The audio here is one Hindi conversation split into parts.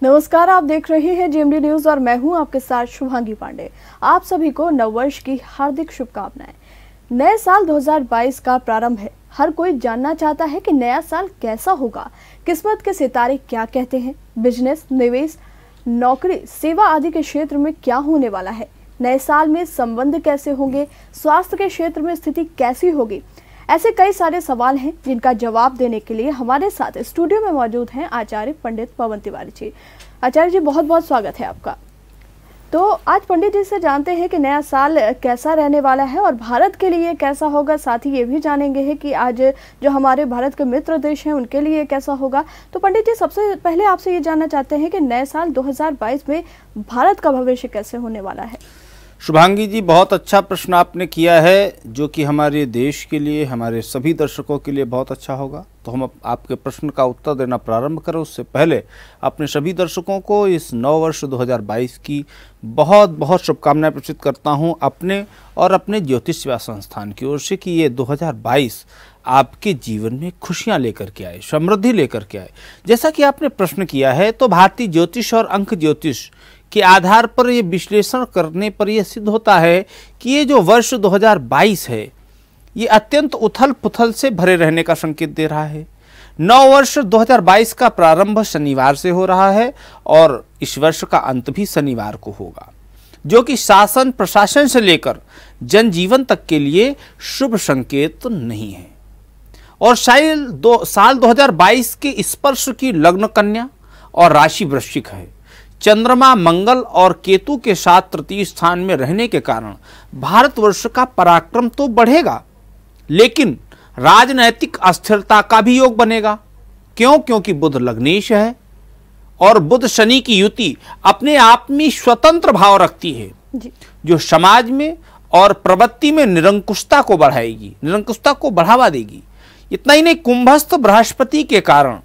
नमस्कार, आप देख रहे हैं जेएमडी न्यूज और मैं हूं आपके साथ शुभांगी पांडे। आप सभी को नववर्ष की हार्दिक शुभकामनाएं। नए साल 2022 का प्रारंभ है। हर कोई जानना चाहता है कि नया साल कैसा होगा, किस्मत के सितारे क्या कहते हैं, बिजनेस, निवेश, नौकरी, सेवा आदि के क्षेत्र में क्या होने वाला है, नए साल में संबंध कैसे होंगे, स्वास्थ्य के क्षेत्र में स्थिति कैसी होगी। ऐसे कई सारे सवाल हैं जिनका जवाब देने के लिए हमारे साथ स्टूडियो में मौजूद हैं आचार्य पंडित पवन तिवारी जी। आचार्य जी, बहुत बहुत स्वागत है आपका। तो आज पंडित जी से जानते हैं कि नया साल कैसा रहने वाला है और भारत के लिए कैसा होगा। साथ ही ये भी जानेंगे हैं कि आज जो हमारे भारत के मित्र देश हैं उनके लिए कैसा होगा। तो पंडित जी, सबसे पहले आपसे ये जानना चाहते हैं कि नए साल 2022 में भारत का भविष्य कैसे होने वाला है। शुभांगी जी, बहुत अच्छा प्रश्न आपने किया है, जो कि हमारे देश के लिए, हमारे सभी दर्शकों के लिए बहुत अच्छा होगा। तो हम आपके प्रश्न का उत्तर देना प्रारंभ करें उससे पहले अपने सभी दर्शकों को इस नव वर्ष 2022 की बहुत बहुत शुभकामनाएं प्रेषित करता हूं अपने और अपने ज्योतिष व्यास संस्थान की ओर से कि ये 2022 आपके जीवन में खुशियां लेकर के आए, समृद्धि लेकर के आए। जैसा कि आपने प्रश्न किया है, तो भारतीय ज्योतिष और अंक ज्योतिष के आधार पर यह विश्लेषण करने पर यह सिद्ध होता है कि ये जो वर्ष 2022 है ये अत्यंत उथल पुथल से भरे रहने का संकेत दे रहा है। नव वर्ष 2022 का प्रारंभ शनिवार से हो रहा है और इस वर्ष का अंत भी शनिवार को होगा, जो कि शासन प्रशासन से लेकर जनजीवन तक के लिए शुभ संकेत नहीं है। और शायद साल 2022 के स्पर्श की लग्न कन्या और राशि वृश्चिक है। चंद्रमा, मंगल और केतु के साथ तृतीय स्थान में रहने के कारण भारतवर्ष का पराक्रम तो बढ़ेगा, लेकिन राजनैतिक अस्थिरता का भी योग बनेगा। क्यों? क्योंकि बुध लग्नेश है और बुध शनि की युति अपने आप में स्वतंत्र भाव रखती है, जो समाज में और प्रवृत्ति में निरंकुशता को बढ़ाएगी, निरंकुशता को बढ़ावा देगी। इतना ही नहीं, कुंभस्थ बृहस्पति के कारण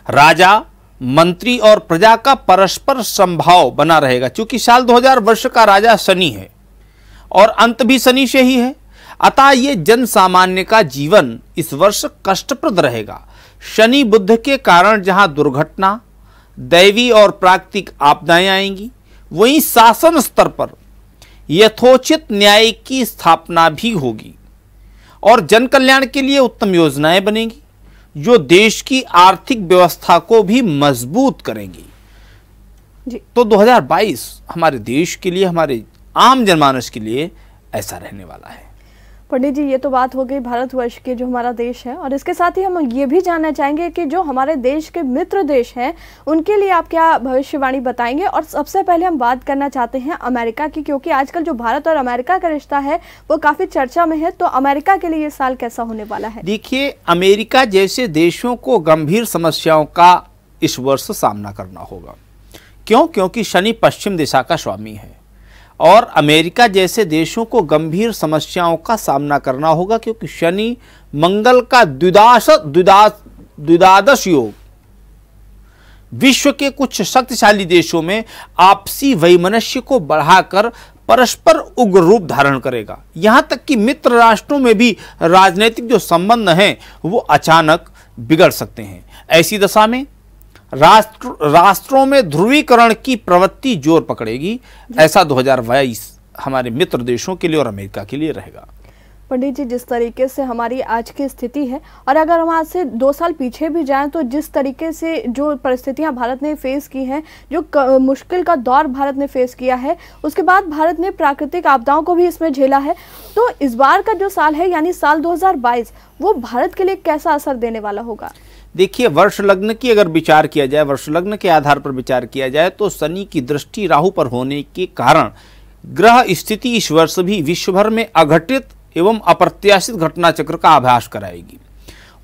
राजा, मंत्री और प्रजा का परस्पर संभाव बना रहेगा। चूंकि साल 2000 वर्ष का राजा शनि है और अंत भी शनि से ही है, अतः ये जन सामान्य का जीवन इस वर्ष कष्टप्रद रहेगा। शनि बुध के कारण जहां दुर्घटना, दैवी और प्राकृतिक आपदाएं आएंगी, वहीं शासन स्तर पर यथोचित न्याय की स्थापना भी होगी और जन कल्याण के लिए उत्तम योजनाएं बनेंगी, जो देश की आर्थिक व्यवस्था को भी मजबूत करेंगी जी। तो 2022 हमारे देश के लिए, हमारे आम जनमानस के लिए ऐसा रहने वाला है। पंडित जी, ये तो बात हो गई भारतवर्ष के, जो हमारा देश है, और इसके साथ ही हम ये भी जानना चाहेंगे कि जो हमारे देश के मित्र देश हैं उनके लिए आप क्या भविष्यवाणी बताएंगे। और सबसे पहले हम बात करना चाहते हैं अमेरिका की, क्योंकि आजकल जो भारत और अमेरिका का रिश्ता है वो काफी चर्चा में है। तो अमेरिका के लिए ये साल कैसा होने वाला है? देखिए, अमेरिका जैसे देशों को गंभीर समस्याओं का इस वर्ष सामना करना होगा। क्यों? क्योंकि शनि पश्चिम दिशा का स्वामी है और अमेरिका जैसे देशों को गंभीर समस्याओं का सामना करना होगा, क्योंकि शनि मंगल का द्विदादश योग विश्व के कुछ शक्तिशाली देशों में आपसी वैमनस्य को बढ़ाकर परस्पर उग्र रूप धारण करेगा। यहां तक कि मित्र राष्ट्रों में भी राजनीतिक जो संबंध हैं वो अचानक बिगड़ सकते हैं। ऐसी दशा में राष्ट्रों में ध्रुवीकरण की प्रवृत्ति जोर पकड़ेगी। ऐसा 2022 हमारे मित्र देशों के लिए और अमेरिका के लिए रहेगा। पंडित जी, जिस तरीके से हमारी आज की स्थिति है, और अगर हम आज से 2 साल पीछे भी जाएं तो जिस तरीके से जो परिस्थितियां भारत ने फेस की हैं, जो मुश्किल का दौर भारत ने फेस किया है, उसके बाद भारत ने प्राकृतिक आपदाओं को भी इसमें झेला है। तो इस बार का जो साल है, यानी साल 2022, वो भारत के लिए कैसा असर देने वाला होगा? देखिए, वर्ष लग्न की अगर विचार किया जाए, वर्ष लग्न के आधार पर विचार किया जाए, तो शनि की दृष्टि राहु पर होने के कारण ग्रह स्थिति इस वर्ष भी विश्व भर में अघटित एवं अप्रत्याशित घटना चक्र का आभास कराएगी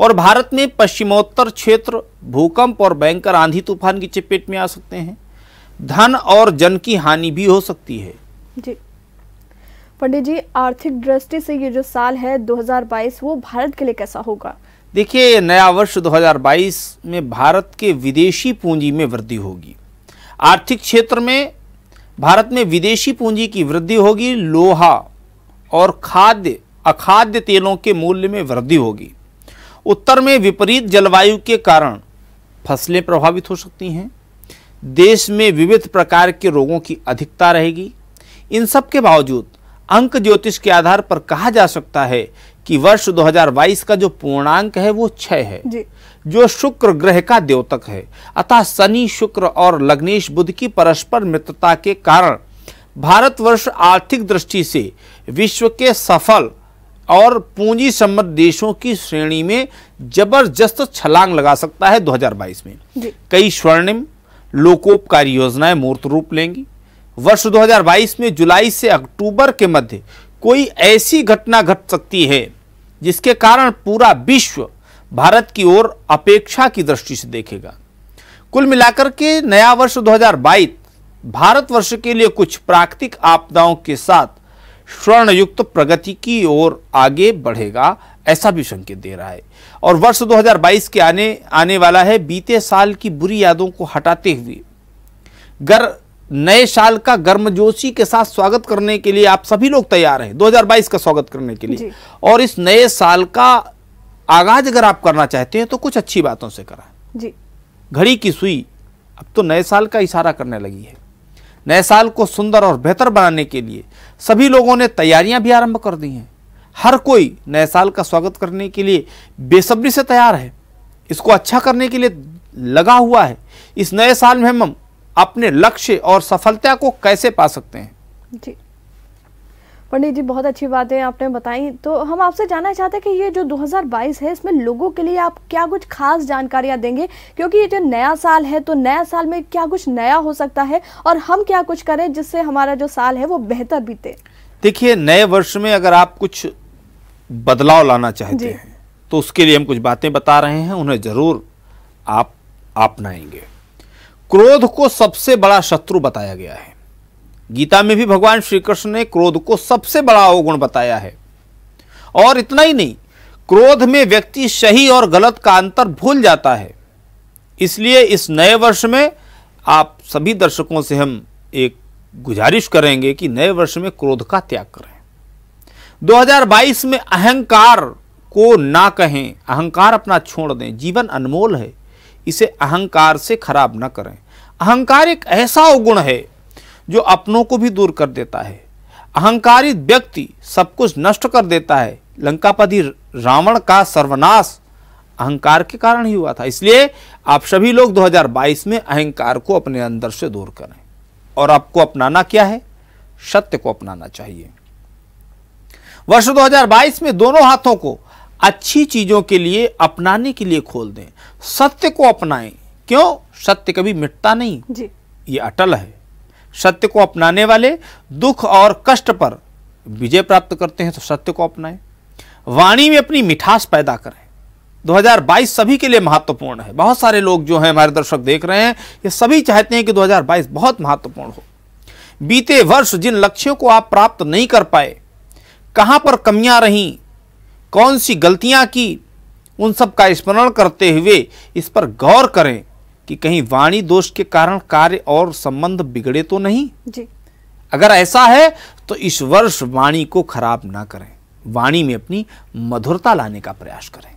और भारत में पश्चिमोत्तर क्षेत्र भूकंप और भयंकर आंधी तूफान की चपेट में आ सकते हैं। धन और जन की हानि भी हो सकती है जी। पंडित जी, आर्थिक दृष्टि से ये जो साल है 2022, वो भारत के लिए कैसा होगा? देखिए, नया वर्ष 2022 में भारत के विदेशी पूंजी में वृद्धि होगी। आर्थिक क्षेत्र में भारत में विदेशी पूंजी की वृद्धि होगी। लोहा और अखाद्य तेलों के मूल्य में वृद्धि होगी। उत्तर में विपरीत जलवायु के कारण फसलें प्रभावित हो सकती हैं। देश में विविध प्रकार के रोगों की अधिकता रहेगी। इन सब के बावजूद अंक ज्योतिष के आधार पर कहा जा सकता है कि वर्ष 2022 का जो पूर्णांक है वो 6 है जी। जो शुक्र ग्रह का द्योतक है। अतः शनि, शुक्र और लग्नेश बुध की परस्पर मित्रता के कारण भारतवर्ष आर्थिक दृष्टि से विश्व के सफल और पूंजी सम्मत देशों की श्रेणी में जबरदस्त छलांग लगा सकता है 2022 में। कई स्वर्णिम लोकोपकारी योजनाएं मूर्त रूप लेंगी। वर्ष 2022 में जुलाई से अक्टूबर के मध्य कोई ऐसी घटना घट सकती है जिसके कारण पूरा विश्व भारत की ओर अपेक्षा की दृष्टि से देखेगा। कुल मिलाकर के नया वर्ष 2022 भारतवर्ष के लिए कुछ प्राकृतिक आपदाओं के साथ स्वर्णयुक्त प्रगति की ओर आगे बढ़ेगा, ऐसा भी संकेत दे रहा है। और वर्ष 2022 के आने वाला है बीते साल की बुरी यादों को हटाते हुए नए साल का गर्मजोशी के साथ स्वागत करने के लिए आप सभी लोग तैयार हैं 2022 का स्वागत करने के लिए। और इस नए साल का आगाज अगर आप करना चाहते हैं तो कुछ अच्छी बातों से कराएं जी। घड़ी की सुई अब तो नए साल का इशारा करने लगी है। नए साल को सुंदर और बेहतर बनाने के लिए सभी लोगों ने तैयारियां भी आरंभ कर दी हैं। हर कोई नए साल का स्वागत करने के लिए बेसब्री से तैयार है, इसको अच्छा करने के लिए लगा हुआ है। इस नए साल में हम अपने लक्ष्य और सफलता को कैसे पा सकते हैं? जी पंडित जी, बहुत अच्छी बातें आपने बताई। तो हम आपसे जानना चाहते हैं कि ये जो 2022 है इसमें लोगों के लिए आप क्या कुछ खास जानकारियां देंगे, क्योंकि ये जो नया साल है तो नया साल में क्या कुछ नया हो सकता है और हम क्या कुछ करें जिससे हमारा जो साल है वो बेहतर बीते? देखिए, नए वर्ष में अगर आप कुछ बदलाव लाना चाहते हैं तो उसके लिए हम कुछ बातें बता रहे हैं, उन्हें जरूर आप अपनाएंगे। क्रोध को सबसे बड़ा शत्रु बताया गया है। गीता में भी भगवान श्री कृष्ण ने क्रोध को सबसे बड़ा अवगुण बताया है। और इतना ही नहीं, क्रोध में व्यक्ति सही और गलत का अंतर भूल जाता है। इसलिए इस नए वर्ष में आप सभी दर्शकों से हम एक गुजारिश करेंगे कि नए वर्ष में क्रोध का त्याग करें। 2022 में अहंकार को ना कहें, अहंकार अपना छोड़ दें। जीवन अनमोल है, इसे अहंकार से खराब ना करें। अहंकार एक ऐसा अवगुण है जो अपनों को भी दूर कर देता है। अहंकारित व्यक्ति सब कुछ नष्ट कर देता है। लंकापति रावण का सर्वनाश अहंकार के कारण ही हुआ था। इसलिए आप सभी लोग 2022 में अहंकार को अपने अंदर से दूर करें। और आपको अपनाना क्या है? सत्य को अपनाना चाहिए। वर्ष 2022 में दोनों हाथों को अच्छी चीजों के लिए अपनाने के लिए खोल दें। सत्य को अपनाएं। क्यों? सत्य कभी मिटता नहीं जी, ये अटल है। सत्य को अपनाने वाले दुख और कष्ट पर विजय प्राप्त करते हैं। तो सत्य को अपनाएं। वाणी में अपनी मिठास पैदा करें। 2022 सभी के लिए महत्वपूर्ण है। बहुत सारे लोग जो हैं हमारे दर्शक देख रहे हैं, ये सभी चाहते हैं कि 2022 बहुत महत्वपूर्ण हो। बीते वर्ष जिन लक्ष्यों को आप प्राप्त नहीं कर पाए, कहां पर कमियां रहीं, कौन सी गलतियां की, उन सब का स्मरण करते हुए इस पर गौर करें कि कहीं वाणी दोष के कारण कार्य और संबंध बिगड़े तो नहीं जी। अगर ऐसा है तो इस वर्ष वाणी को खराब ना करें। वाणी में अपनी मधुरता लाने का प्रयास करें।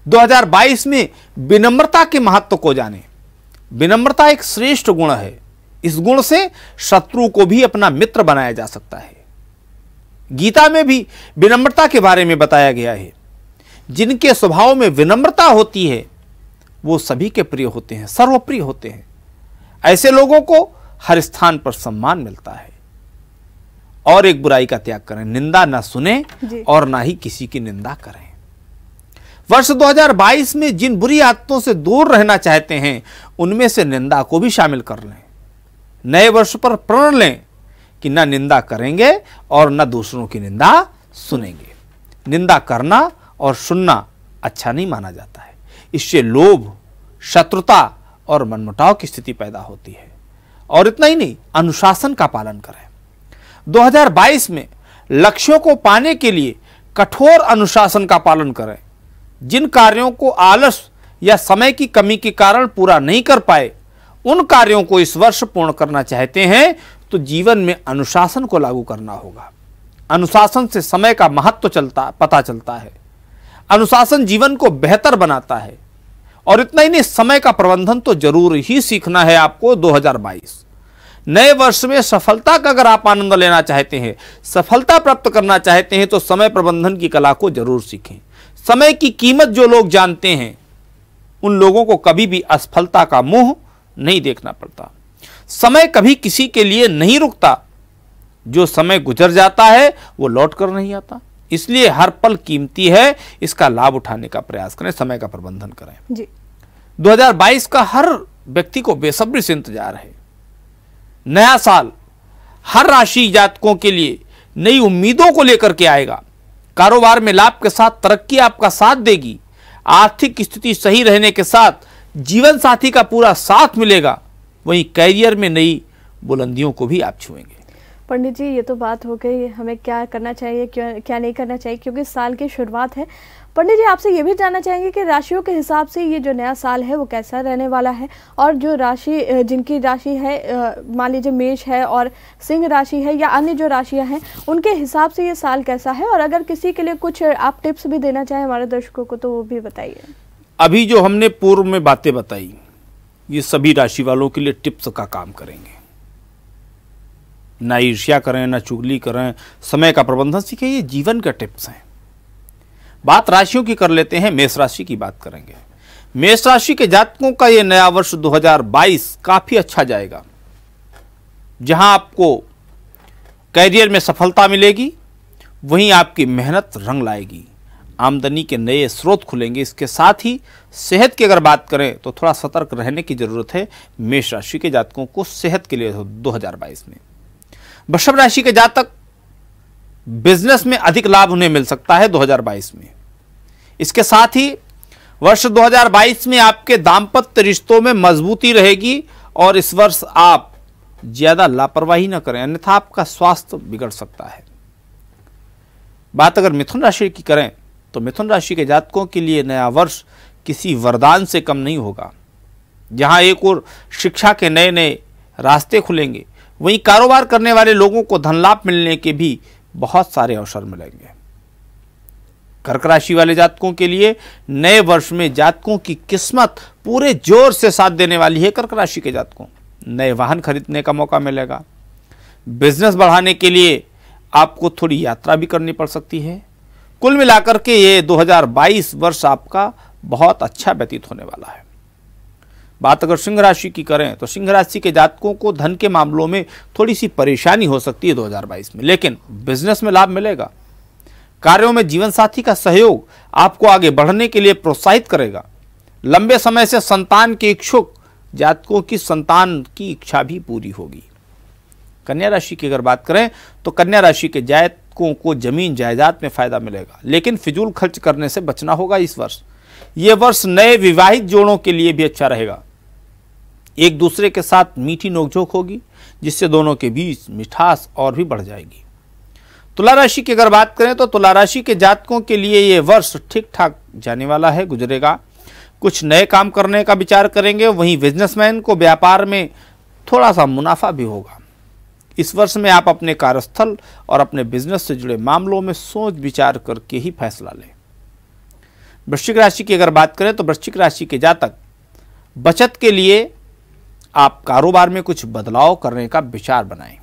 2022 में विनम्रता के महत्व को जानें। विनम्रता एक श्रेष्ठ गुण है। इस गुण से शत्रु को भी अपना मित्र बनाया जा सकता है। गीता में भी विनम्रता के बारे में बताया गया है। जिनके स्वभाव में विनम्रता होती है वो सभी के प्रिय होते हैं, सर्वप्रिय होते हैं। ऐसे लोगों को हर स्थान पर सम्मान मिलता है। और एक बुराई का त्याग करें। निंदा ना सुने और ना ही किसी की निंदा करें। वर्ष 2022 में जिन बुरी आदतों से दूर रहना चाहते हैं उनमें से निंदा को भी शामिल कर लें। नए वर्ष पर प्रण लें कि ना निंदा करेंगे और ना दूसरों की निंदा सुनेंगे। निंदा करना और सुनना अच्छा नहीं माना जाता है। इससे लोभ, शत्रुता और मनमुटाव की स्थिति पैदा होती है। और इतना ही नहीं, अनुशासन का पालन करें। 2022 में लक्ष्यों को पाने के लिए कठोर अनुशासन का पालन करें। जिन कार्यों को आलस या समय की कमी के कारण पूरा नहीं कर पाए, उन कार्यों को इस वर्ष पूर्ण करना चाहते हैं तो जीवन में अनुशासन को लागू करना होगा। अनुशासन से समय का महत्व पता चलता है। अनुशासन जीवन को बेहतर बनाता है और इतना ही नहीं, समय का प्रबंधन तो जरूर ही सीखना है आपको। 2022 नए वर्ष में सफलता का अगर आप आनंद लेना चाहते हैं, सफलता प्राप्त करना चाहते हैं, तो समय प्रबंधन की कला को जरूर सीखें। समय की कीमत जो लोग जानते हैं, उन लोगों को कभी भी असफलता का मुंह नहीं देखना पड़ता। समय कभी किसी के लिए नहीं रुकता, जो समय गुजर जाता है वो लौट कर नहीं आता। इसलिए हर पल कीमती है, इसका लाभ उठाने का प्रयास करें, समय का प्रबंधन करें जी। 2022 का हर व्यक्ति को बेसब्री से इंतजार है। नया साल हर राशि जातकों के लिए नई उम्मीदों को लेकर के आएगा। कारोबार में लाभ के साथ तरक्की आपका साथ देगी। आर्थिक स्थिति सही रहने के साथ जीवन साथी का पूरा साथ मिलेगा। वहीं कैरियर में नई बुलंदियों को भी आप छुएंगे। पंडित जी, ये तो बात हो गई हमें क्या करना चाहिए, क्या नहीं करना चाहिए, क्योंकि साल की शुरुआत है। पंडित जी, आपसे ये भी जानना चाहेंगे कि राशियों के हिसाब से ये जो नया साल है वो कैसा रहने वाला है, और जो राशि जिनकी राशि है, मान लीजिए मेष है और सिंह राशि है या अन्य जो राशियां हैं, उनके हिसाब से ये साल कैसा है, और अगर किसी के लिए कुछ आप टिप्स भी देना चाहें हमारे दर्शकों को तो वो भी बताइए। अभी जो हमने पूर्व में बातें बताई, ये सभी राशि वालों के लिए टिप्स का काम करेंगे। ना ईर्ष्या करें, ना चुगली करें, समय का प्रबंधन सीखें, ये जीवन का टिप्स हैं। बात राशियों की कर लेते हैं, मेष राशि की बात करेंगे। मेष राशि के जातकों का ये नया वर्ष 2022 काफी अच्छा जाएगा। जहां आपको कैरियर में सफलता मिलेगी, वहीं आपकी मेहनत रंग लाएगी। आमदनी के नए स्रोत खुलेंगे। इसके साथ ही सेहत की अगर बात करें तो थोड़ा सतर्क रहने की जरूरत है मेष राशि के जातकों को सेहत के लिए 2022 में। वृषभ राशि के जातक, बिजनेस में अधिक लाभ उन्हें मिल सकता है 2022 में। इसके साथ ही वर्ष 2022 में आपके दाम्पत्य रिश्तों में मजबूती रहेगी, और इस वर्ष आप ज्यादा लापरवाही न करें, अन्यथा आपका स्वास्थ्य बिगड़ सकता है। बात अगर मिथुन राशि की करें तो मिथुन राशि के जातकों के लिए नया वर्ष किसी वरदान से कम नहीं होगा। जहां एक और शिक्षा के नए नए रास्ते खुलेंगे, वहीं कारोबार करने वाले लोगों को धन लाभ मिलने के भी बहुत सारे अवसर मिलेंगे। कर्क राशि वाले जातकों के लिए नए वर्ष में जातकों की किस्मत पूरे जोर से साथ देने वाली है। कर्क राशि के जातकों, नए वाहन खरीदने का मौका मिलेगा। बिजनेस बढ़ाने के लिए आपको थोड़ी यात्रा भी करनी पड़ सकती है। कुल मिलाकर के ये 2022 वर्ष आपका बहुत अच्छा व्यतीत होने वाला है। बात अगर सिंह राशि की करें तो सिंह राशि के जातकों को धन के मामलों में थोड़ी सी परेशानी हो सकती है 2022 में, लेकिन बिजनेस में लाभ मिलेगा। कार्यों में जीवन साथी का सहयोग आपको आगे बढ़ने के लिए प्रोत्साहित करेगा। लंबे समय से संतान के इच्छुक जातकों की संतान की इच्छा भी पूरी होगी। कन्या राशि की अगर बात करें तो कन्या राशि के जातकों को जमीन जायदाद में फायदा मिलेगा, लेकिन फिजूल खर्च करने से बचना होगा इस वर्ष। यह वर्ष नए विवाहित जोड़ों के लिए भी अच्छा रहेगा। एक दूसरे के साथ मीठी नोकझोंक होगी, जिससे दोनों के बीच मिठास और भी बढ़ जाएगी। तुला राशि की अगर बात करें तो तुला राशि के जातकों के लिए यह वर्ष ठीक ठाक जाने वाला है, गुजरेगा। कुछ नए काम करने का विचार करेंगे। वहीं बिजनेसमैन को व्यापार में थोड़ा सा मुनाफा भी होगा। इस वर्ष में आप अपने कार्यस्थल और अपने बिजनेस से जुड़े मामलों में सोच विचार करके ही फैसला लें। वृश्चिक राशि की अगर बात करें तो वृश्चिक राशि के जातक बचत के लिए आप कारोबार में कुछ बदलाव करने का विचार बनाएं।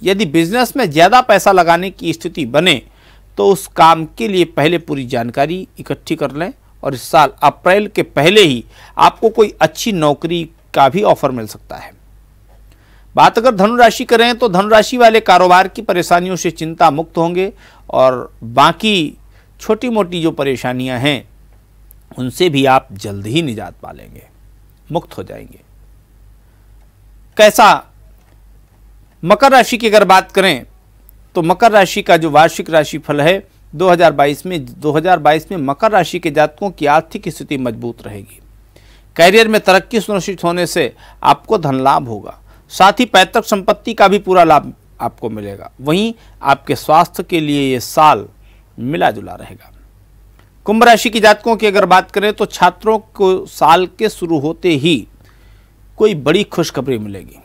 यदि बिजनेस में ज्यादा पैसा लगाने की स्थिति बने तो उस काम के लिए पहले पूरी जानकारी इकट्ठी कर लें, और इस साल अप्रैल के पहले ही आपको कोई अच्छी नौकरी का भी ऑफर मिल सकता है। बात अगर धनु राशि करें तो धनु राशि वाले कारोबार की परेशानियों से चिंता मुक्त होंगे, और बाकी छोटी मोटी जो परेशानियां हैं उनसे भी आप जल्द ही निजात पा लेंगे, मुक्त हो जाएंगे। कैसा मकर राशि की अगर बात करें तो मकर राशि का जो वार्षिक राशिफल है 2022 में मकर राशि के जातकों की आर्थिक स्थिति मजबूत रहेगी। कैरियर में तरक्की सुनिश्चित होने से आपको धन लाभ होगा। साथ ही पैतृक संपत्ति का भी पूरा लाभ आपको मिलेगा। वहीं आपके स्वास्थ्य के लिए यह साल मिला जुला रहेगा। कुंभ राशि की जातकों की अगर बात करें तो छात्रों को साल के शुरू होते ही कोई बड़ी खुशखबरी मिलेगी।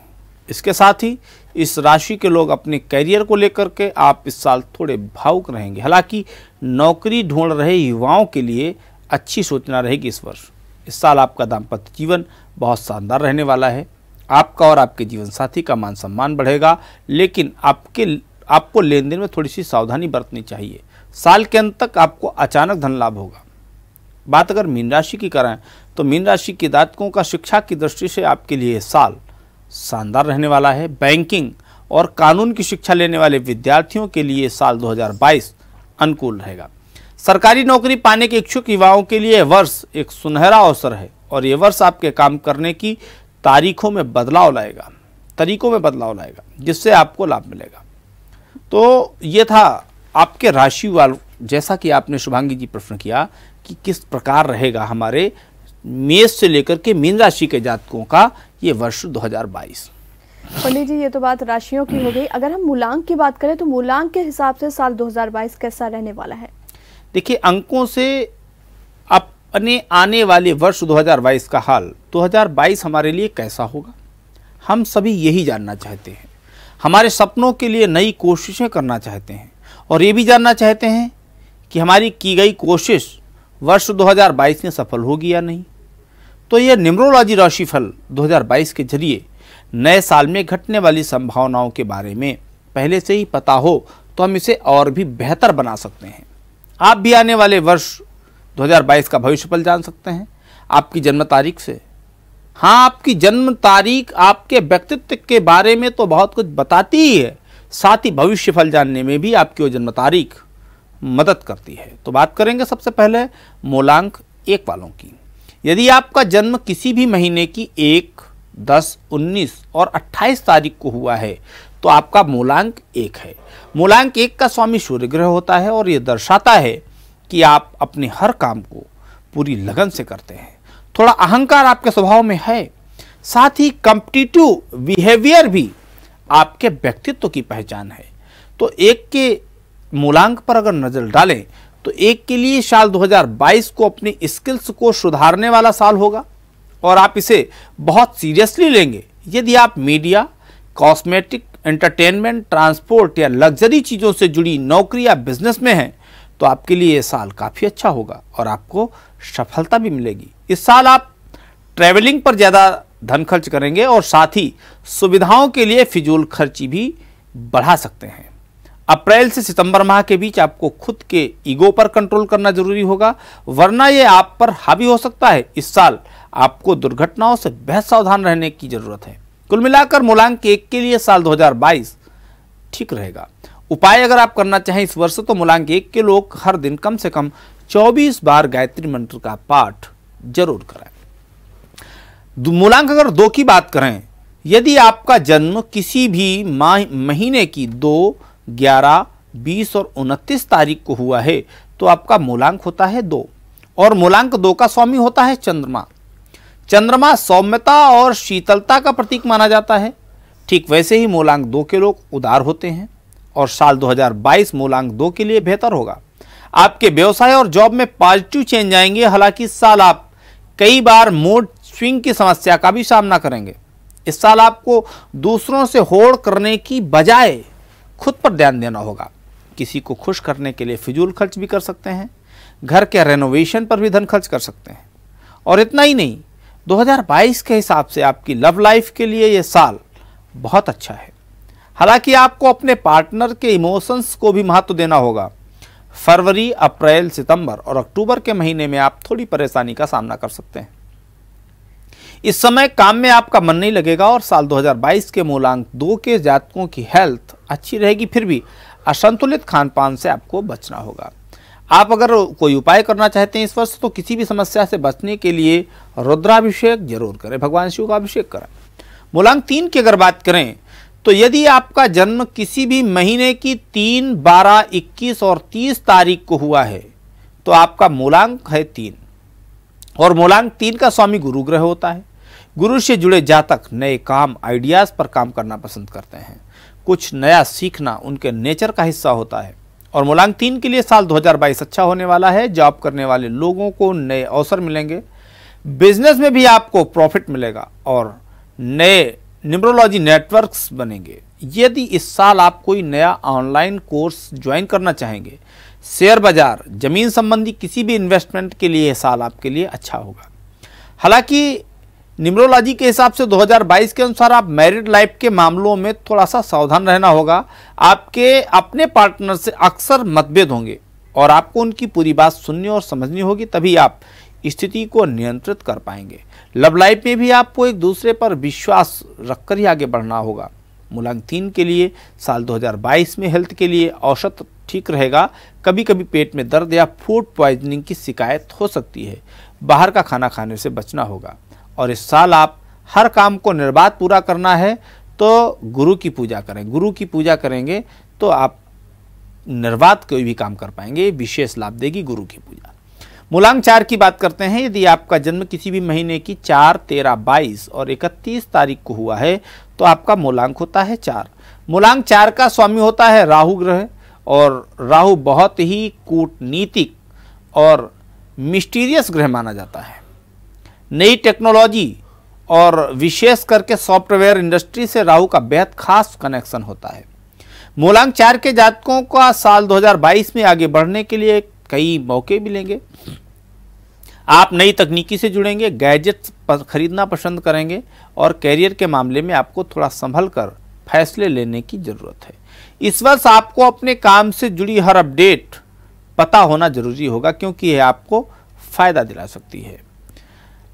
इसके साथ ही इस राशि के लोग अपने कैरियर को लेकर के आप इस साल थोड़े भावुक रहेंगे। हालांकि नौकरी ढूंढ रहे युवाओं के लिए अच्छी सूचना रहेगी इस वर्ष। इस साल आपका दाम्पत्य जीवन बहुत शानदार रहने वाला है। आपका और आपके जीवन साथी का मान सम्मान बढ़ेगा, लेकिन आपको लेन देन में थोड़ी सी सावधानी बरतनी चाहिए। साल के अंत तक आपको अचानक धन लाभ होगा। बात अगर मीन राशि की करें तो मीन राशि के जातकों का शिक्षा की दृष्टि से आपके लिए साल शानदार रहने वाला है। बैंकिंग और कानून की शिक्षा लेने वाले विद्यार्थियों के लिए साल 2022 अनुकूल रहेगा। सरकारी नौकरी पाने के इच्छुक युवाओं के लिए वर्ष एक सुनहरा अवसर है और ये वर्ष आपके काम करने की तरीकों में बदलाव लाएगा, जिससे आपको लाभ मिलेगा। तो ये था आपके राशि वाल, जैसा कि आपने शुभांगी जी प्रश्न किया कि किस प्रकार रहेगा हमारे मेष से लेकर के मीन राशि के जातकों का ये वर्ष 2022। पंडित जी, ये तो बात राशियों की हो गई। अगर हम मूलांक की बात करें तो मूलांक के हिसाब से साल 2022 कैसा रहने वाला है? देखिए, अंकों से अपने आने वाले वर्ष 2022 का हाल 2022 हमारे लिए कैसा होगा, हम सभी यही जानना चाहते हैं। हमारे सपनों के लिए नई कोशिशें करना चाहते हैं और ये भी जानना चाहते हैं कि हमारी की गई कोशिश वर्ष 2022 में सफल होगी या नहीं। तो यह न्यूमरोलॉजी राशिफल 2022 के जरिए नए साल में घटने वाली संभावनाओं के बारे में पहले से ही पता हो तो हम इसे और भी बेहतर बना सकते हैं। आप भी आने वाले वर्ष 2022 का भविष्यफल जान सकते हैं आपकी जन्म तारीख से। हाँ, आपकी जन्म तारीख आपके व्यक्तित्व के बारे में तो बहुत कुछ बताती ही है, साथ ही भविष्यफल जानने में भी आपकी वो जन्म तारीख मदद करती है। तो बात करेंगे सबसे पहले मूलांक 1 वालों की। यदि आपका जन्म किसी भी महीने की 1, 10, 19 और 28 तारीख को हुआ है तो आपका मूलांक 1 है। मूलांक 1 का स्वामी सूर्य ग्रह होता है और यह दर्शाता है कि आप अपने हर काम को पूरी लगन से करते हैं। थोड़ा अहंकार आपके स्वभाव में है, साथ ही कॉम्पिटिटिव बिहेवियर भी आपके व्यक्तित्व की पहचान है। तो 1 के मूलांक पर अगर नजर डालें तो 1 के लिए साल 2022 को अपनी स्किल्स को सुधारने वाला साल होगा और आप इसे बहुत सीरियसली लेंगे। यदि आप मीडिया, कॉस्मेटिक, एंटरटेनमेंट, ट्रांसपोर्ट या लग्जरी चीज़ों से जुड़ी नौकरी या बिजनेस में हैं तो आपके लिए ये साल काफ़ी अच्छा होगा और आपको सफलता भी मिलेगी। इस साल आप ट्रैवलिंग पर ज़्यादा धन खर्च करेंगे और साथ ही सुविधाओं के लिए फिजूल खर्ची भी बढ़ा सकते हैं। अप्रैल से सितंबर माह के बीच आपको खुद के ईगो पर कंट्रोल करना जरूरी होगा, वरना ये आप पर हावी हो सकता है। इस साल आपको दुर्घटनाओं से बेहद सावधान रहने की जरूरत है। कुल मिलाकर मूलांक 1 के लिए साल 2022 ठीक रहेगा। उपाय अगर आप करना चाहें इस वर्ष तो मूलांक 1 के लोग हर दिन कम से कम 24 बार गायत्री मंत्र का पाठ जरूर करें। मूलांक अगर 2 की बात करें, यदि आपका जन्म किसी भी महीने की 2, 11, 20 और 29 तारीख को हुआ है तो आपका मूलांक होता है 2 और मूलांक 2 का स्वामी होता है चंद्रमा। चंद्रमा सौम्यता और शीतलता का प्रतीक माना जाता है। ठीक वैसे ही मूलांक 2 के लोग उदार होते हैं और साल 2022 मूलांक 2 के लिए बेहतर होगा। आपके व्यवसाय और जॉब में पॉजिटिव चेंज आएंगे। हालांकि इस साल आप कई बार मूड स्विंग की समस्या का भी सामना करेंगे। इस साल आपको दूसरों से होड़ करने की बजाय खुद पर ध्यान देना होगा। किसी को खुश करने के लिए फिजूल खर्च भी कर सकते हैं, घर के रेनोवेशन पर भी धन खर्च कर सकते हैं। और इतना ही नहीं, 2022 के हिसाब से आपकी लव लाइफ के लिए यह साल बहुत अच्छा है। हालांकि आपको अपने पार्टनर के इमोशंस को भी महत्व देना होगा। फरवरी, अप्रैल, सितंबर और अक्टूबर के महीने में आप थोड़ी परेशानी का सामना कर सकते हैं। इस समय काम में आपका मन नहीं लगेगा और साल 2022 के मूलांक 2 के जातकों की हेल्थ अच्छी रहेगी, फिर भी असंतुलित खान पान से आपको बचना होगा। आप अगर कोई उपाय करना चाहते हैं इस वर्ष तो किसी भी समस्या से बचने के लिए रुद्राभिषेक जरूर करें, भगवान शिव का अभिषेक करें। मूलांक 3 की अगर बात करें तो यदि आपका जन्म किसी भी महीने की 3, 12, 21 और 30 तारीख को हुआ है तो आपका मूलांक है 3 और मूलांक 3 का स्वामी गुरु ग्रह होता है। गुरु से जुड़े जातक नए काम, आइडियाज पर काम करना पसंद करते हैं। कुछ नया सीखना उनके नेचर का हिस्सा होता है और मूलांक 3 के लिए साल 2022 अच्छा होने वाला है। जॉब करने वाले लोगों को नए अवसर मिलेंगे, बिजनेस में भी आपको प्रॉफिट मिलेगा और नए न्यूमरोलॉजी नेटवर्क्स बनेंगे। यदि इस साल आप कोई नया ऑनलाइन कोर्स ज्वाइन करना चाहेंगे, शेयर बाजार, जमीन संबंधी किसी भी इन्वेस्टमेंट के लिए यह साल आपके लिए अच्छा होगा। हालांकि न्यूमरोलॉजी के हिसाब से 2022 के अनुसार आप मैरिड लाइफ के मामलों में थोड़ा सा सावधान रहना होगा। आपके अपने पार्टनर से अक्सर मतभेद होंगे और आपको उनकी पूरी बात सुननी और समझनी होगी, तभी आप स्थिति को नियंत्रित कर पाएंगे। लव लाइफ में भी आपको एक दूसरे पर विश्वास रखकर ही आगे बढ़ना होगा। मूलांक 3 के लिए साल 2022 में हेल्थ के लिए औसत ठीक रहेगा। कभी कभी पेट में दर्द या फूड पॉइजनिंग की शिकायत हो सकती है। बाहर का खाना खाने से बचना होगा। और इस साल आप हर काम को निर्बाध पूरा करना है तो गुरु की पूजा करें। गुरु की पूजा करेंगे तो आप निर्बाध कोई भी काम कर पाएंगे। विशेष लाभ देगी गुरु की पूजा। मूलांक 4 की बात करते हैं। यदि आपका जन्म किसी भी महीने की 4, 13, 22 और 31 तारीख को हुआ है तो आपका मूलांक होता है 4। मूलांक 4 का स्वामी होता है राहु ग्रह, और राहु बहुत ही कूटनीतिक और मिस्टीरियस ग्रह माना जाता है। नई टेक्नोलॉजी और विशेष करके सॉफ्टवेयर इंडस्ट्री से राहु का बेहद खास कनेक्शन होता है। मूलांक 4 के जातकों का साल 2022 में आगे बढ़ने के लिए कई मौके मिलेंगे। आप नई तकनीकी से जुड़ेंगे, गैजेट्स खरीदना पसंद करेंगे और कैरियर के मामले में आपको थोड़ा संभल कर फैसले लेने की जरूरत है। इस वर्ष आपको अपने काम से जुड़ी हर अपडेट पता होना जरूरी होगा, क्योंकि यह आपको फायदा दिला सकती है।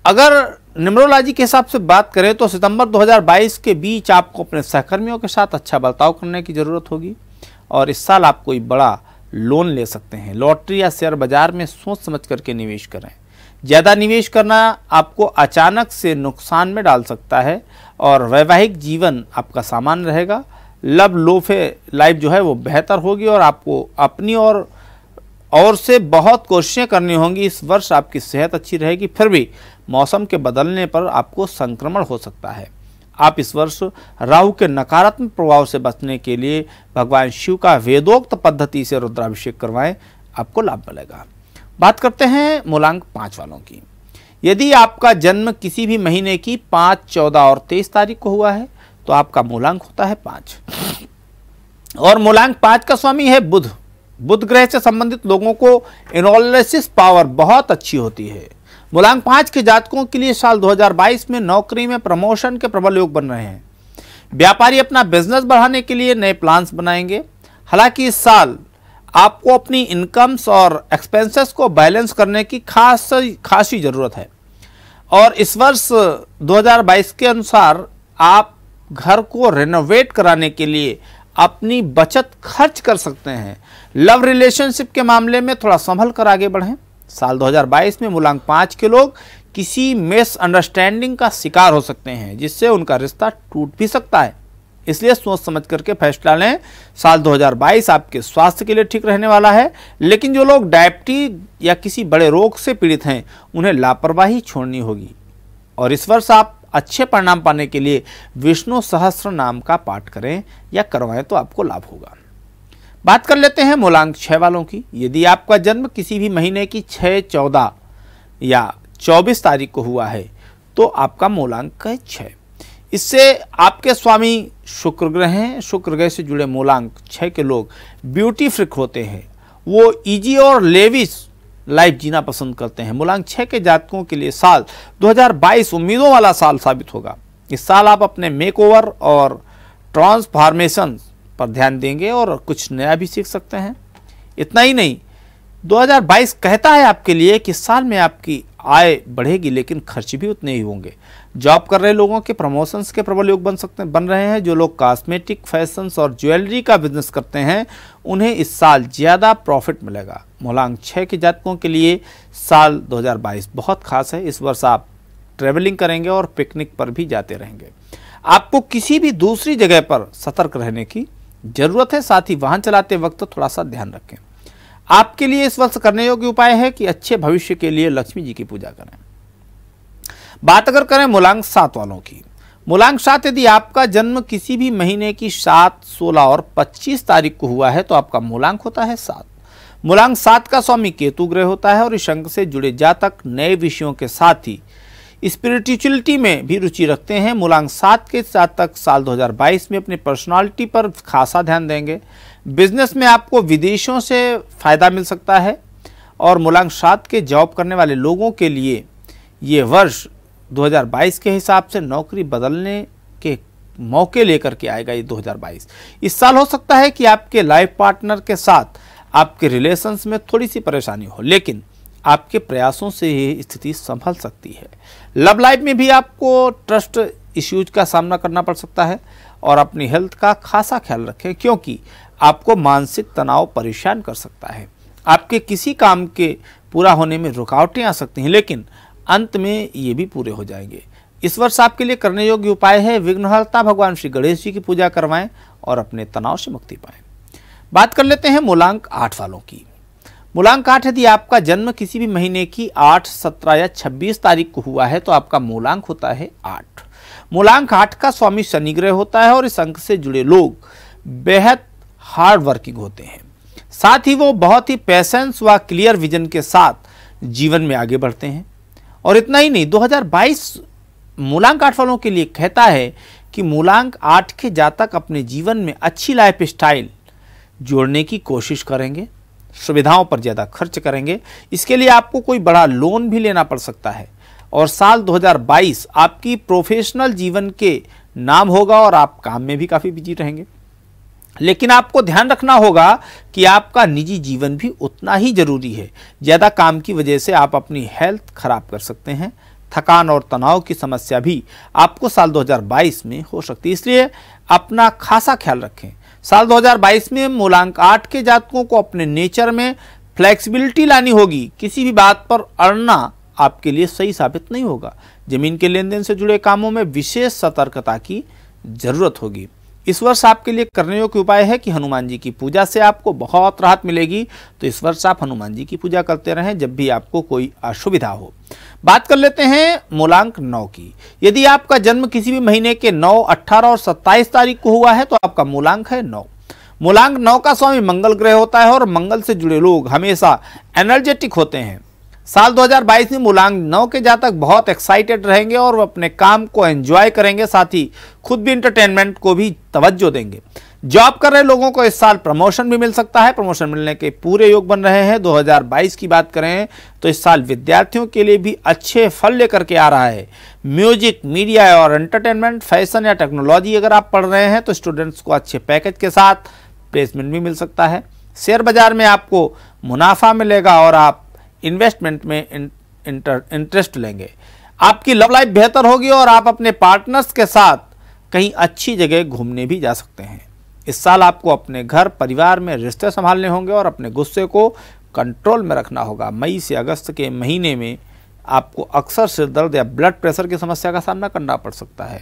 अगर न्यूमरोलॉजी के हिसाब से बात करें तो सितंबर 2022 के बीच आपको अपने सहकर्मियों के साथ अच्छा बर्ताव करने की जरूरत होगी। और इस साल आप कोई बड़ा लोन ले सकते हैं। लॉटरी या शेयर बाजार में सोच समझ करके निवेश करें। ज़्यादा निवेश करना आपको अचानक से नुकसान में डाल सकता है। और वैवाहिक जीवन आपका सामान्य रहेगा। लव लाइफ जो है वो बेहतर होगी और आपको अपनी और से बहुत कोशिशें करनी होंगी। इस वर्ष आपकी सेहत अच्छी रहेगी, फिर भी मौसम के बदलने पर आपको संक्रमण हो सकता है। आप इस वर्ष राहु के नकारात्मक प्रभाव से बचने के लिए भगवान शिव का वेदोक्त पद्धति से रुद्राभिषेक करवाएं, आपको लाभ मिलेगा। बात करते हैं मूलांक 5 वालों की। यदि आपका जन्म किसी भी महीने की 5, 14 और 23 तारीख को हुआ है तो आपका मूलांक होता है 5। और मूलांक 5 का स्वामी है बुध। बुध ग्रह से संबंधित लोगों को एनालिसिस पावर बहुत अच्छी होती है। मूलांक 5 के जातकों के लिए साल 2022 में नौकरी में प्रमोशन के प्रबल योग बन रहे हैं। व्यापारी अपना बिजनेस बढ़ाने के लिए नए प्लान्स बनाएंगे। हालांकि इस साल आपको अपनी इनकम्स और एक्सपेंसेस को बैलेंस करने की खासी जरूरत है। और इस वर्ष 2022 के अनुसार आप घर को रेनोवेट कराने के लिए अपनी बचत खर्च कर सकते हैं। लव रिलेशनशिप के मामले में थोड़ा संभल कर आगे बढ़ें। साल 2022 में मूलांक 5 के लोग किसी मिसअंडरस्टैंडिंग का शिकार हो सकते हैं, जिससे उनका रिश्ता टूट भी सकता है। इसलिए सोच समझ करके फैसला लें। साल 2022 आपके स्वास्थ्य के लिए ठीक रहने वाला है, लेकिन जो लोग डायबिटीज या किसी बड़े रोग से पीड़ित हैं उन्हें लापरवाही छोड़नी होगी। और इस वर्ष आप अच्छे परिणाम पाने के लिए विष्णु सहस्त्र नाम का पाठ करें या करवाएं तो आपको लाभ होगा। बात कर लेते हैं मूलांक 6 वालों की। यदि आपका जन्म किसी भी महीने की 6, 14 या 24 तारीख को हुआ है तो आपका मूलांक है 6। इससे आपके स्वामी शुक्र ग्रह हैं। शुक्र ग्रह से जुड़े मूलांक 6 के लोग ब्यूटी फ्रिक होते हैं। वो इजी और लेविश लाइफ जीना पसंद करते हैं। मूलांक 6 के जातकों के लिए साल 2022 उम्मीदों वाला साल साबित होगा। इस साल आप अपने मेकओवर और ट्रांसफॉर्मेशन पर ध्यान देंगे और कुछ नया भी सीख सकते हैं। इतना ही नहीं, 2022 कहता है आपके लिए कि साल में आपकी आय बढ़ेगी, लेकिन खर्च भी उतने ही होंगे। जॉब कर रहे लोगों के प्रमोशंस के प्रबल योग बन रहे हैं। जो लोग कॉस्मेटिक, फैशंस और ज्वेलरी का बिजनेस करते हैं उन्हें इस साल ज़्यादा प्रॉफिट मिलेगा। मूलांक 6 के जातकों के लिए साल 2022 बहुत खास है। इस वर्ष आप ट्रैवलिंग करेंगे और पिकनिक पर भी जाते रहेंगे। आपको किसी भी दूसरी जगह पर सतर्क रहने की जरूरत है। साथ ही वाहन चलाते वक्त थोड़ा सा ध्यान रखें। आपके लिए इस वर्ष करने योग्य उपाय है कि अच्छे भविष्य के लिए लक्ष्मी जी की पूजा करें। बात अगर करें मूलांक 7 वालों की। मूलांक 7 यदि आपका जन्म किसी भी महीने की 7, 16 और 25 तारीख को हुआ है तो आपका मूलांक होता है 7। मूलांक 7 का स्वामी केतु ग्रह होता है और इस अंक से जुड़े जातक नए विषयों के साथ ही स्पिरिचुअलिटी में भी रुचि रखते हैं। मूलांक 7 के जातक साल 2022 में अपनी पर्सनालिटी पर खासा ध्यान देंगे। बिजनेस में आपको विदेशों से फायदा मिल सकता है। और मूलांक 7 के जॉब करने वाले लोगों के लिए ये वर्ष 2022 के हिसाब से नौकरी बदलने के मौके लेकर के आएगा ये 2022। इस साल हो सकता है कि आपके लाइफ पार्टनर के साथ आपके रिलेशंस में थोड़ी सी परेशानी हो, लेकिन आपके प्रयासों से ये स्थिति संभल सकती है। लव लाइफ में भी आपको ट्रस्ट इश्यूज का सामना करना पड़ सकता है और अपनी हेल्थ का खासा ख्याल रखें, क्योंकि आपको मानसिक तनाव परेशान कर सकता है। आपके किसी काम के पूरा होने में रुकावटें आ सकती हैं, लेकिन अंत में ये भी पूरे हो जाएंगे। इस वर्ष आपके लिए करने योग्य उपाय है विघ्नहर्ता भगवान श्री गणेश जी की पूजा करवाएं और अपने तनाव से मुक्ति पाएं। बात कर लेते हैं मूलांक 8 वालों की। मूलांक 8, यदि आपका जन्म किसी भी महीने की 8, 17 या 26 तारीख को हुआ है तो आपका मूलांक होता है 8। मूलांक 8 का स्वामी शनि ग्रह होता है और इस अंक से जुड़े लोग बेहद हार्ड वर्किंग होते हैं। साथ ही वो बहुत ही पेशेंस व क्लियर विजन के साथ जीवन में आगे बढ़ते हैं। और इतना ही नहीं, 2022 मूलांक 8 वालों के लिए कहता है कि मूलांक 8 के जातक अपने जीवन में अच्छी लाइफ स्टाइल जोड़ने की कोशिश करेंगे, सुविधाओं पर ज़्यादा खर्च करेंगे। इसके लिए आपको कोई बड़ा लोन भी लेना पड़ सकता है और साल 2022 आपकी प्रोफेशनल जीवन के नाम होगा और आप काम में भी काफ़ी बिजी रहेंगे। लेकिन आपको ध्यान रखना होगा कि आपका निजी जीवन भी उतना ही जरूरी है। ज़्यादा काम की वजह से आप अपनी हेल्थ खराब कर सकते हैं। थकान और तनाव की समस्या भी आपको साल 2022 में हो सकती है, इसलिए अपना खासा ख्याल रखें। साल 2022 में मूलांक 8 के जातकों को अपने नेचर में फ्लेक्सिबिलिटी लानी होगी। किसी भी बात पर अड़ना आपके लिए सही साबित नहीं होगा। जमीन के लेन देन से जुड़े कामों में विशेष सतर्कता की जरूरत होगी। इस वर्ष आपके लिए करने योग्य उपाय है कि हनुमान जी की पूजा से आपको बहुत राहत मिलेगी, तो इस वर्ष आप हनुमान जी की पूजा करते रहें जब भी आपको कोई असुविधा हो। बात कर लेते हैं मूलांक 9 की। यदि आपका जन्म किसी भी महीने के 9, 18 और 27 तारीख को हुआ है तो आपका मूलांक है 9। मूलांक 9 का स्वामी मंगल ग्रह होता है और मंगल से जुड़े लोग हमेशा एनर्जेटिक होते हैं। साल 2022 में मूलांक 9 के जातक बहुत एक्साइटेड रहेंगे और वो अपने काम को एंजॉय करेंगे, साथ ही खुद भी इंटरटेनमेंट को भी तवज्जो देंगे। जॉब कर रहे लोगों को इस साल प्रमोशन भी मिल सकता है। प्रमोशन मिलने के पूरे योग बन रहे हैं। 2022 की बात करें तो इस साल विद्यार्थियों के लिए भी अच्छे फल लेकर के आ रहा है। म्यूजिक, मीडिया और एंटरटेनमेंट, फैशन या टेक्नोलॉजी अगर आप पढ़ रहे हैं तो स्टूडेंट्स को अच्छे पैकेज के साथ प्लेसमेंट भी मिल सकता है। शेयर बाजार में आपको मुनाफा मिलेगा और आप इन्वेस्टमेंट में इंटरेस्ट लेंगे। आपकी लव लाइफ बेहतर होगी और आप अपने पार्टनर्स के साथ कहीं अच्छी जगह घूमने भी जा सकते हैं। इस साल आपको अपने घर परिवार में रिश्ते संभालने होंगे और अपने गुस्से को कंट्रोल में रखना होगा। मई से अगस्त के महीने में आपको अक्सर सिर दर्द या ब्लड प्रेशर की समस्या का सामना करना पड़ सकता है।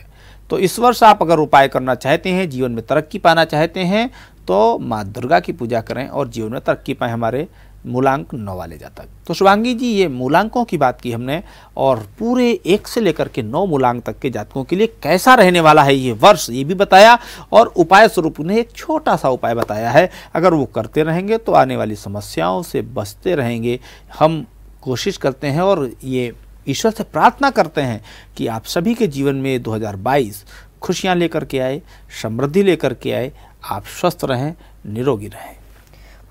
तो इस वर्ष आप अगर उपाय करना चाहते हैं, जीवन में तरक्की पाना चाहते हैं, तो माँ दुर्गा की पूजा करें और जीवन में तरक्की पाएं हमारे मूलांक 9 वाले जातक। तो शुभांगी जी, ये मूलांकों की बात की हमने और पूरे 1 से लेकर के 9 मूलांक तक के जातकों के लिए कैसा रहने वाला है ये वर्ष, ये भी बताया और उपाय स्वरूप उन्हें एक छोटा सा उपाय बताया है। अगर वो करते रहेंगे तो आने वाली समस्याओं से बचते रहेंगे। हम कोशिश करते हैं और ये ईश्वर से प्रार्थना करते हैं कि आप सभी के जीवन में 2022 खुशियाँ लेकर के आए, समृद्धि लेकर के आए। आप स्वस्थ रहें, निरोगी रहें।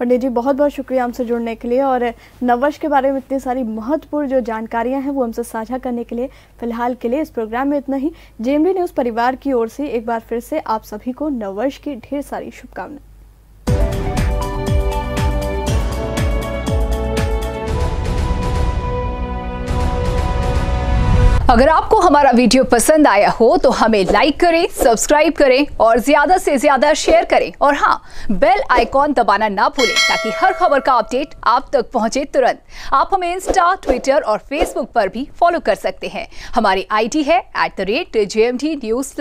पंडित जी, बहुत बहुत शुक्रिया हमसे जुड़ने के लिए और नववर्ष के बारे में इतनी सारी महत्वपूर्ण जो जानकारियां हैं वो हमसे साझा करने के लिए। फिलहाल के लिए इस प्रोग्राम में इतना ही। जेएमडी न्यूज़ परिवार की ओर से एक बार फिर से आप सभी को नववर्ष की ढेर सारी शुभकामनाएं। अगर आपको हमारा वीडियो पसंद आया हो तो हमें लाइक करें, सब्सक्राइब करें और ज्यादा से ज्यादा शेयर करें और हाँ, बेल आइकॉन दबाना ना भूलें ताकि हर खबर का अपडेट आप तक पहुंचे तुरंत। आप हमें इंस्टा, ट्विटर और फेसबुक पर भी फॉलो कर सकते हैं। हमारी आईडी है @JMD News।